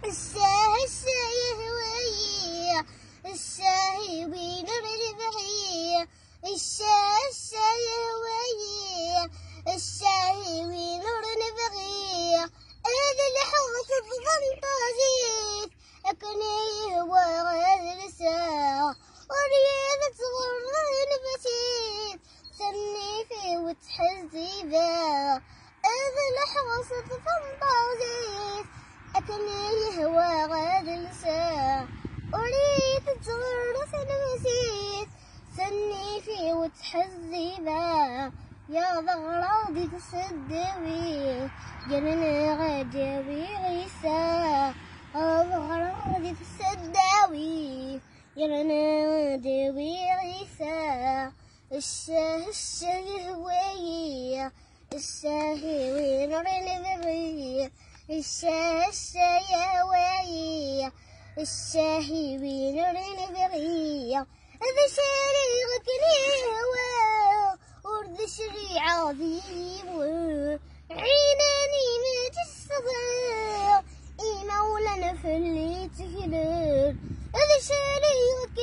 الشاي هواية، الشاي ونور البغية، الشاي هواية، الشاي ونور البغية. هذا الحوت الفانتازيت أكني هو غير الساعة، ورياضة غران بسيط سني فيه وتحزي بها. هذا الحوت الفانتازيت أكني هو غير الساعة، أريد تغرس نسيت سني فيه وتحزي بها. يا ضغراضي تسدوي جننا غدوي غيسا، ضغراضي تسدوي جننا غدوي غيسا. الشاي هواية، الشاي ونور البغية، الشاي هواية، الشاي ونور البغية. هذا شريعك هوا ورد شريعة عظيم، عيناني ما تستطيع مولانا في اللي تكلر. هذا شريعك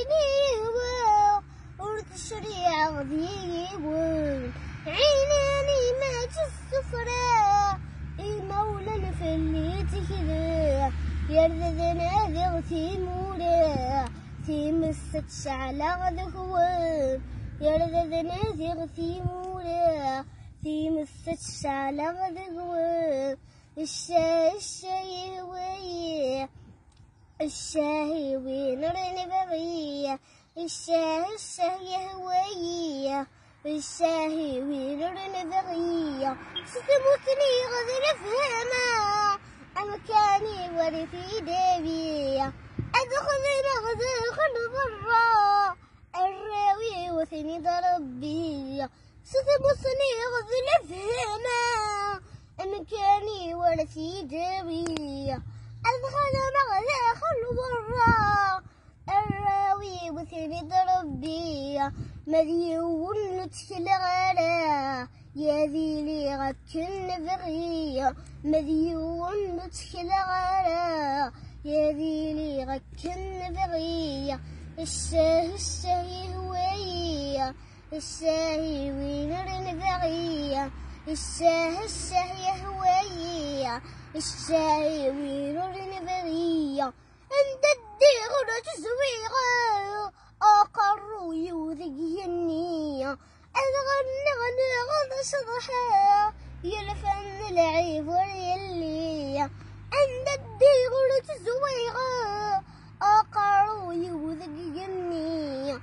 هوا ورد شريعة عظيم، عيناني ما تستطيع مولانا في اللي تكلر. يرددنا ذغتي مولا في مسة شعلة ذهوان، يرددنا ذغتي مولا في مسة شعلة ذهوان. الشاي هواية، الشاي ونور البغية، الشاي هواية، الشاي ونور البغية. ستموتني غدا نفهمها مكاني ورثي دابية، أدخل مغزى برا الراوي وثني ربي. ستموتني غدا نفهمها مكاني ورثي دابية، أدخل مغزى برا الراوي وثني ربي. مليون نتكل غلا يا ذي لي غتكن بغية، مليون نتكل غلا يا ذي لي غتكن بغية. الشاي هواية، الشاي ونور البغية، الشاي هواية، الشاي ونور البغية. عند الدغر تزويغا أقر يوذي النية، أغنى غدا صبحا يلفن العيب واليلية. عند الدغر تزويغا أقر يوذي النية،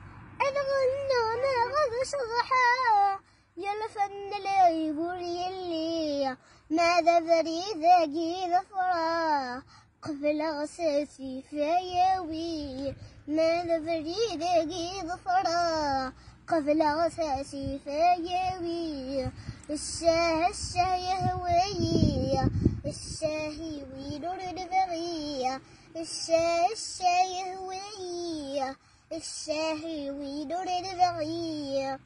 أغنى غدا صبحا يلفن العيب واليلية. ماذا بريد ظفرا قبل غساسي فياوي، ماذا بريد ظفرا قبل غساسي فياوي. الشاي هواية، الشاي ونور البغية، الشاي هواية، الشاي ونور البغية.